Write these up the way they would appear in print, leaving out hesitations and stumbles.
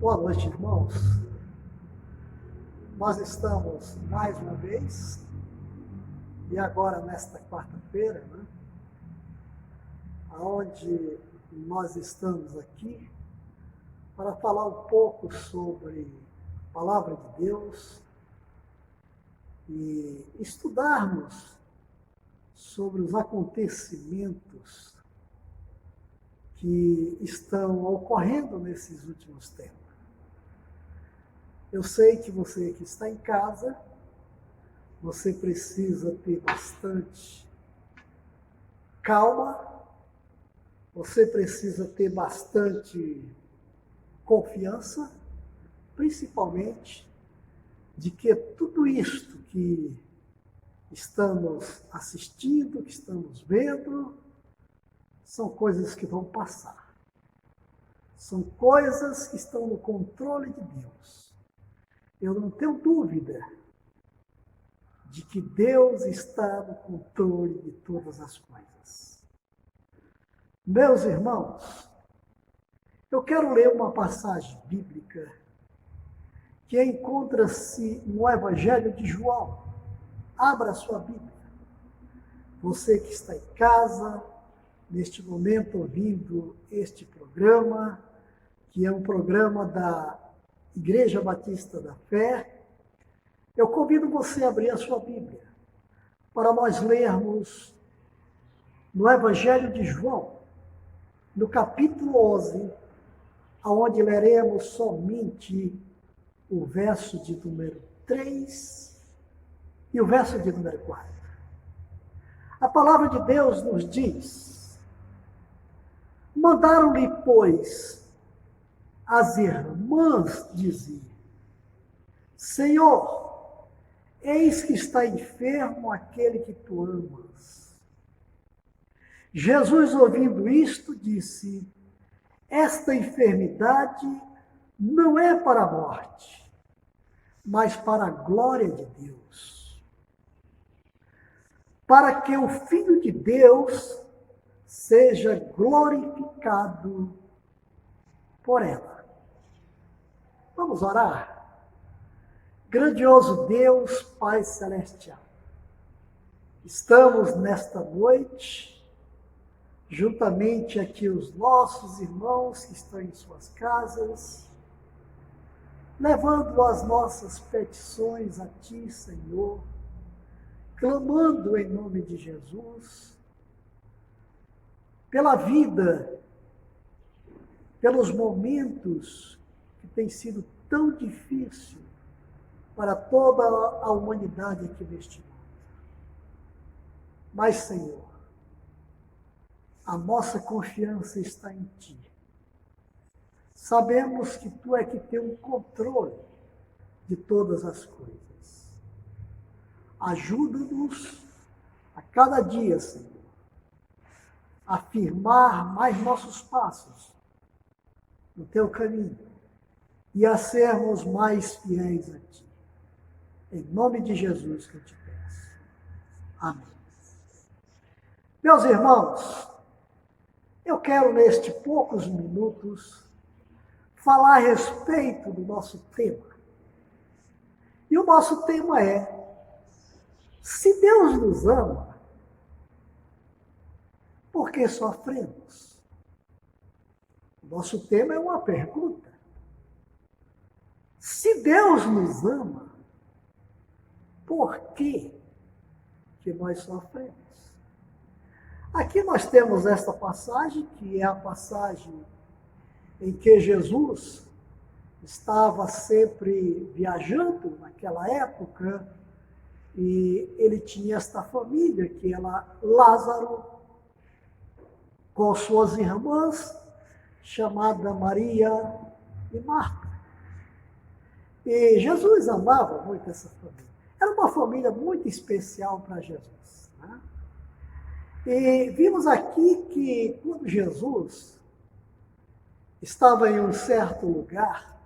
Boa noite, irmãos. Nós estamos mais uma vez, e agora nesta quarta-feira, onde nós estamos aqui para falar um pouco sobre a Palavra de Deus e estudarmos sobre os acontecimentos que estão ocorrendo nesses últimos tempos. Eu sei que você que está em casa, você precisa ter bastante calma, você precisa ter bastante confiança, principalmente de que tudo isto que estamos assistindo, que estamos vendo, são coisas que vão passar. São coisas que estão no controle de Deus. Eu não tenho dúvida de que Deus está no controle de todas as coisas. Meus irmãos, eu quero ler uma passagem bíblica que encontra-se no Evangelho de João. Abra a sua Bíblia. Você que está em casa, neste momento ouvindo este programa, que é um programa da Igreja Batista da Fé, eu convido você a abrir a sua Bíblia para nós lermos no Evangelho de João, no capítulo 11, onde leremos somente o verso de número 3 e o verso de número 4. A palavra de Deus nos diz: mandaram-lhe, pois, as irmãs dizer: Senhor, eis que está enfermo aquele que tu amas. Jesus, ouvindo isto, disse: esta enfermidade não é para a morte, mas para a glória de Deus, para que o Filho de Deus seja glorificado por ela. Vamos orar? Grandioso Deus, Pai Celestial, estamos nesta noite, juntamente aqui os nossos irmãos que estão em suas casas, levando as nossas petições a Ti, Senhor, clamando em nome de Jesus, pela vida, pelos momentos que têm sido tão difíceis para toda a humanidade aqui neste mundo. Mas, Senhor, a nossa confiança está em Ti. Sabemos que Tu é que tem o controle de todas as coisas. Ajuda-nos a cada dia, Senhor, a firmar mais nossos passos no Teu caminho e a sermos mais fiéis a Ti. Em nome de Jesus que eu te peço. Amém. Meus irmãos, eu quero, nestes poucos minutos, falar a respeito do nosso tema. E o nosso tema é: se Deus nos ama, por que sofremos? O nosso tema é uma pergunta. Se Deus nos ama, por que nós sofremos? Aqui nós temos esta passagem, que é a passagem em que Jesus estava sempre viajando naquela época, e ele tinha esta família, que era Lázaro, com suas irmãs, chamada Maria e Marta. E Jesus amava muito essa família. Era uma família muito especial para Jesus, né? E vimos aqui que quando Jesus estava em um certo lugar,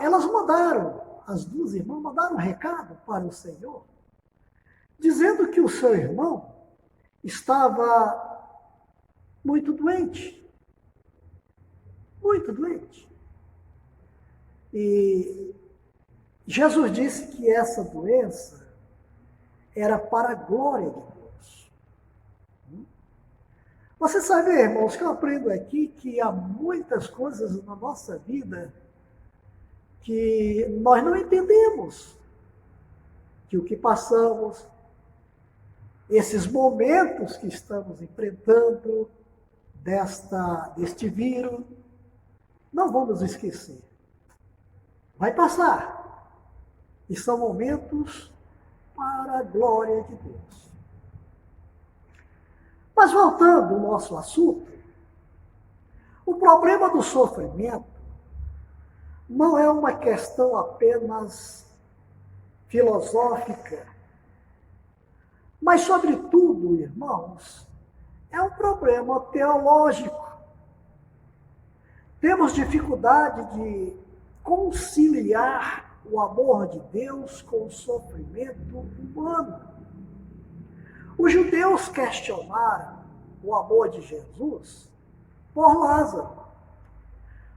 elas mandaram, as duas irmãs mandaram um recado para o Senhor, dizendo que o seu irmão estava muito doente, muito doente. E Jesus disse que essa doença era para a glória de Deus. Você sabe, irmãos, que eu aprendo aqui que há muitas coisas na nossa vida que nós não entendemos, que o que passamos, esses momentos que estamos enfrentando deste vírus, não vamos esquecer. Vai passar. E são momentos para a glória de Deus. Mas voltando ao nosso assunto, o problema do sofrimento não é uma questão apenas filosófica, mas, sobretudo, irmãos, é um problema teológico. Temos dificuldade de conciliar o amor de Deus com o sofrimento humano. Os judeus questionaram o amor de Jesus por Lázaro,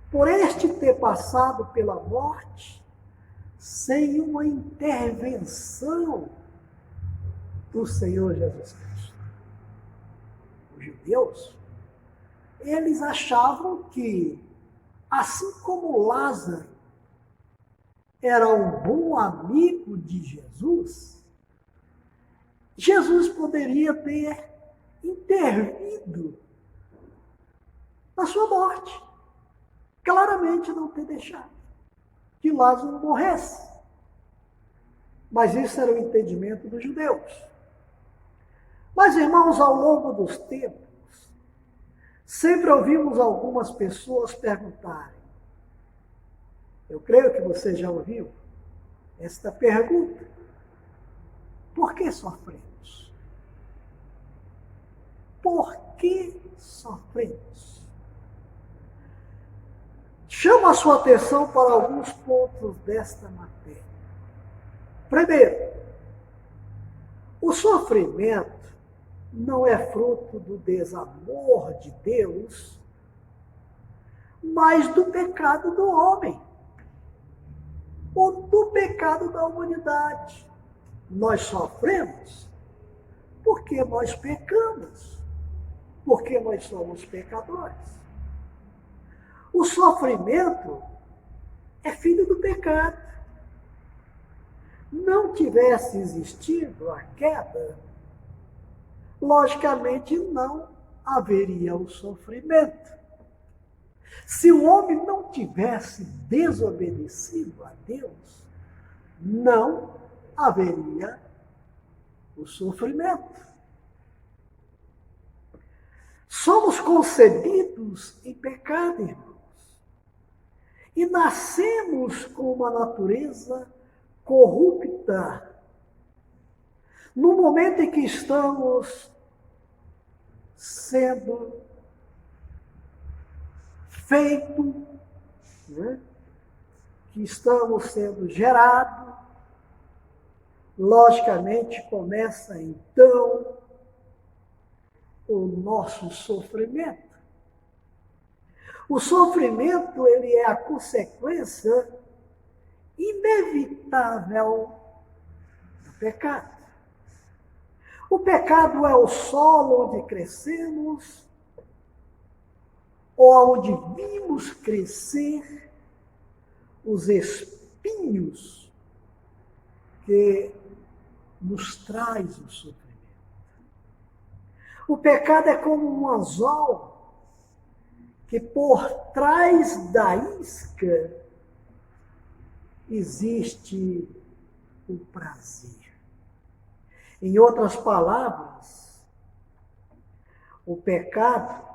por este ter passado pela morte sem uma intervenção do Senhor Jesus Cristo. Os judeus, eles achavam que, assim como Lázaro era um bom amigo de Jesus, Jesus poderia ter intervido na sua morte. Claramente não ter deixado que Lázaro morresse. Mas isso era o entendimento dos judeus. Mas, irmãos, ao longo dos tempos, sempre ouvimos algumas pessoas perguntarem, eu creio que você já ouviu esta pergunta, por que sofremos? Por que sofremos? Chamo a sua atenção para alguns pontos desta matéria. Primeiro, o sofrimento não é fruto do desamor de Deus, mas do pecado do homem, ou do pecado da humanidade. Nós sofremos porque nós pecamos, porque nós somos pecadores. O sofrimento é filho do pecado. Não tivesse existido a queda, logicamente não haveria o sofrimento. Se o homem não tivesse desobedecido a Deus, não haveria o sofrimento. Somos concebidos em pecado, irmãos, e nascemos com uma natureza corrupta. No momento em que estamos sendo feitos, né, que estamos sendo gerados, logicamente começa então o nosso sofrimento. O sofrimento, ele é a consequência inevitável do pecado. O pecado é o solo onde crescemos, ou onde vimos crescer os espinhos que nos traz o sofrimento. O pecado é como um anzol que por trás da isca existe o prazer. Em outras palavras, o pecado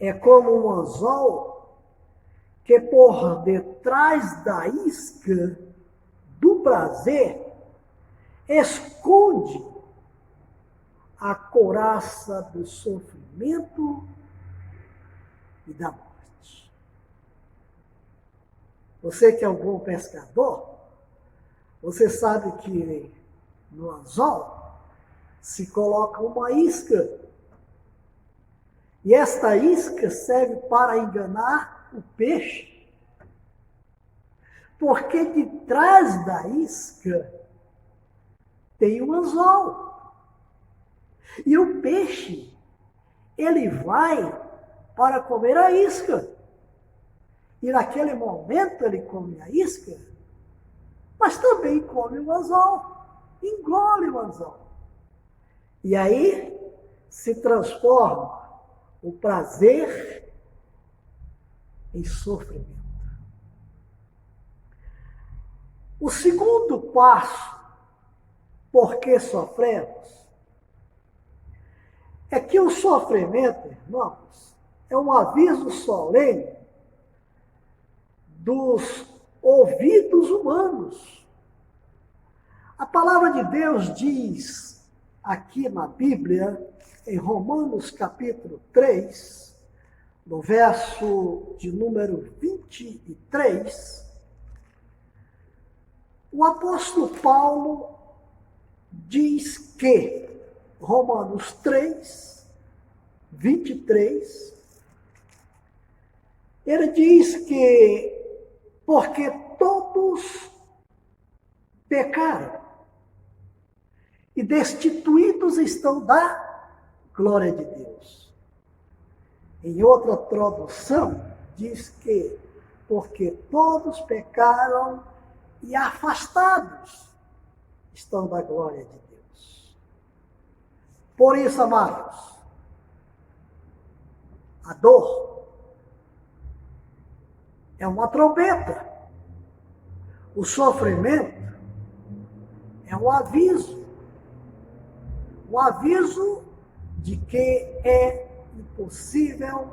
é como um anzol que por detrás da isca do prazer esconde a couraça do sofrimento e da morte. Você que é um bom pescador, você sabe que no anzol se coloca uma isca. E esta isca serve para enganar o peixe. Porque de trás da isca tem um anzol. E o peixe, ele vai para comer a isca. E naquele momento ele come a isca, mas também come o anzol, engole o anzol. E aí se transforma o prazer em sofrimento. O segundo passo, por que sofremos, é que o sofrimento, irmãos, é um aviso solene dos ouvidos humanos. A palavra de Deus diz aqui na Bíblia, em Romanos capítulo 3, no verso de número 23, o apóstolo Paulo diz que, Romanos 3, 23, ele diz que porque todos pecaram e destituídos estão da glória de Deus. Em outra tradução, diz que porque todos pecaram e afastados estão da glória de Deus. Por isso, amados, a dor é uma trombeta. O sofrimento é um aviso de que é impossível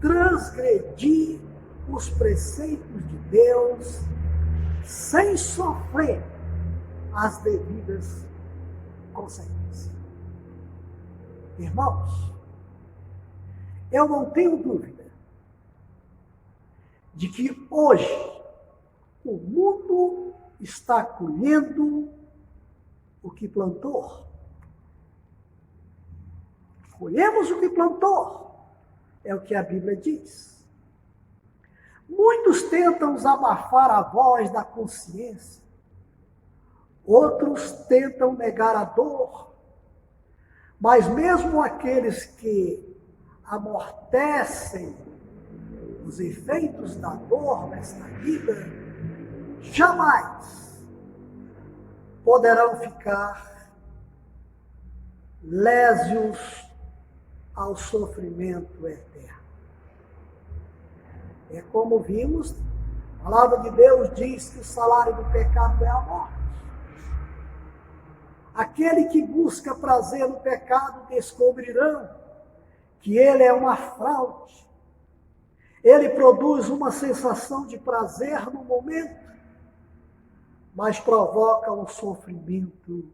transgredir os preceitos de Deus sem sofrer as devidas consequências. Irmãos, eu não tenho dúvida de que hoje o mundo está colhendo o que plantou. Colhemos o que plantou, é o que a Bíblia diz. Muitos tentam abafar a voz da consciência, outros tentam negar a dor, mas mesmo aqueles que amortecem os efeitos da dor nesta vida, jamais poderão ficar lésios ao sofrimento eterno. É como vimos, a palavra de Deus diz que o salário do pecado é a morte. Aquele que busca prazer no pecado descobrirão que ele é uma fraude. Ele produz uma sensação de prazer no momento, mas provoca um sofrimento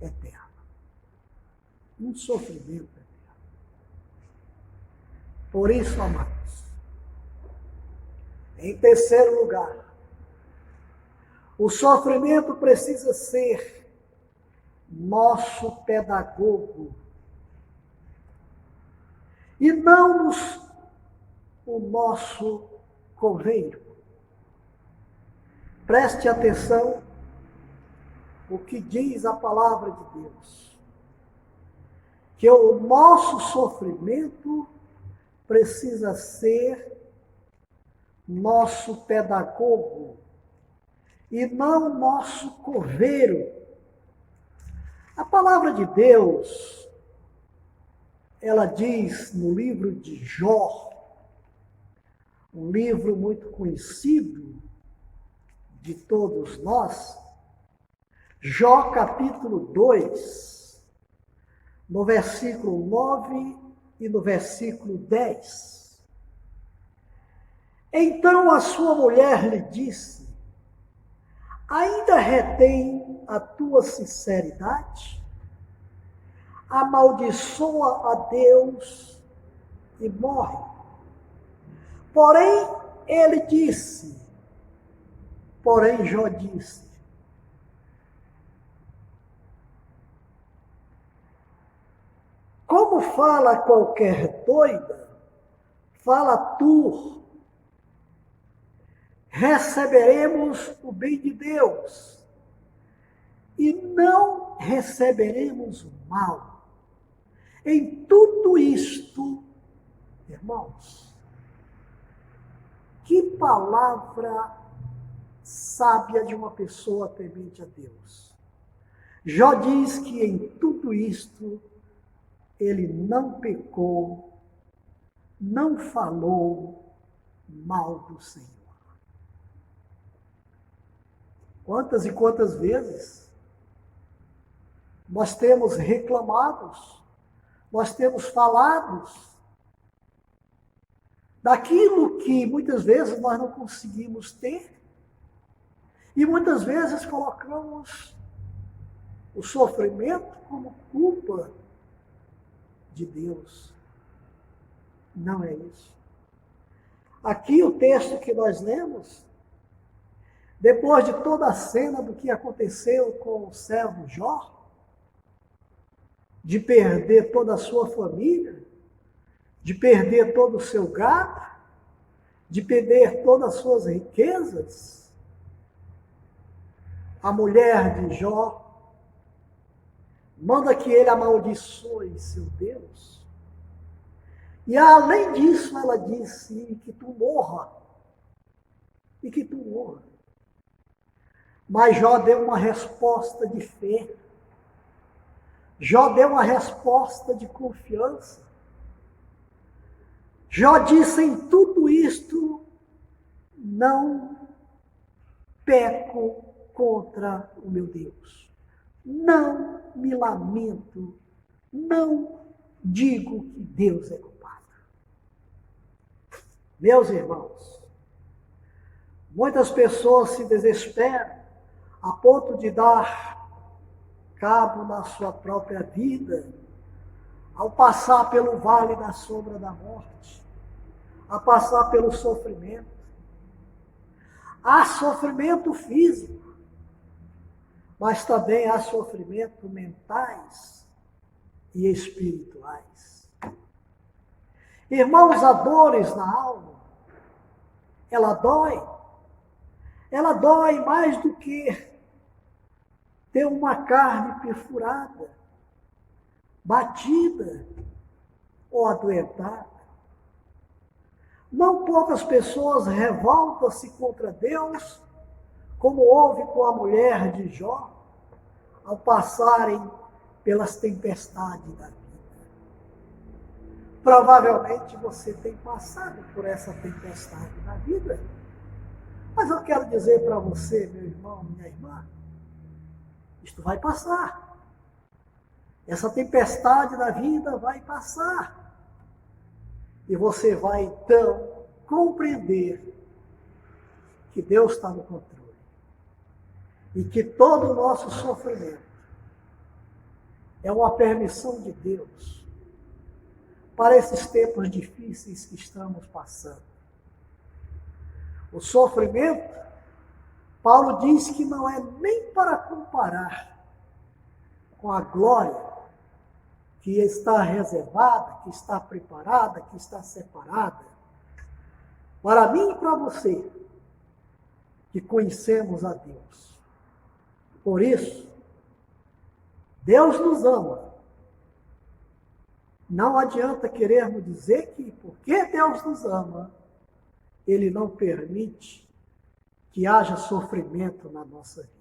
eterno. Um sofrimento eterno. Por isso, amados, em terceiro lugar, o sofrimento precisa ser nosso pedagogo e não o nosso coveiro. Preste atenção o que diz a palavra de Deus. Que o nosso sofrimento precisa ser nosso pedagogo e não nosso coveiro. A palavra de Deus, ela diz no livro de Jó, um livro muito conhecido de todos nós, Jó capítulo 2, no versículo 9 e no versículo 10. Então a sua mulher lhe disse: ainda retém a tua sinceridade? Amaldiçoa a Deus e morre. Porém, Jó disse, Como fala qualquer doida, fala tu, receberemos o bem de Deus e não receberemos o mal. Em tudo isto, irmãos, que palavra sábia de uma pessoa temente a Deus. Jó diz que em tudo isto ele não pecou, não falou mal do Senhor. Quantas e quantas vezes nós temos reclamado, nós temos falado daquilo que muitas vezes nós não conseguimos ter e muitas vezes colocamos o sofrimento como culpa de Deus. Não é isso. Aqui o texto que nós lemos, depois de toda a cena do que aconteceu com o servo Jó, de perder toda a sua família, de perder todo o seu gado, de perder todas as suas riquezas, a mulher de Jó manda que ele amaldiçoe seu Deus. E além disso, ela disse, e que tu morra. E que tu morra. Mas Jó deu uma resposta de fé. Jó deu uma resposta de confiança. Jó disse, em tudo isto, não peco contra o meu Deus. Não me lamento, não digo que Deus é culpado. Meus irmãos, muitas pessoas se desesperam a ponto de dar cabo na sua própria vida, ao passar pelo vale da sombra da morte, a passar pelo sofrimento. Há sofrimento físico, mas também há sofrimento mentais e espirituais. Irmãos, há dores na alma. Ela dói. Ela dói mais do que ter uma carne perfurada, batida ou adoentada. Não poucas pessoas revoltam-se contra Deus, como houve com a mulher de Jó, ao passarem pelas tempestades da vida. Provavelmente você tem passado por essa tempestade na vida. Mas eu quero dizer para você, meu irmão, minha irmã, isto vai passar. Essa tempestade da vida vai passar. E você vai então compreender que Deus está no controle. E que todo o nosso sofrimento é uma permissão de Deus para esses tempos difíceis que estamos passando. O sofrimento, Paulo diz que não é nem para comparar com a glória que está reservada, que está preparada, que está separada, para mim e para você, que conhecemos a Deus. Por isso, Deus nos ama. Não adianta querermos dizer que, porque Deus nos ama, Ele não permite que haja sofrimento na nossa vida.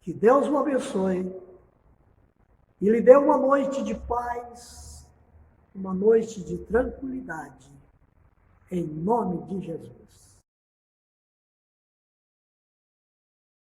Que Deus o abençoe e lhe dê uma noite de paz, uma noite de tranquilidade, em nome de Jesus.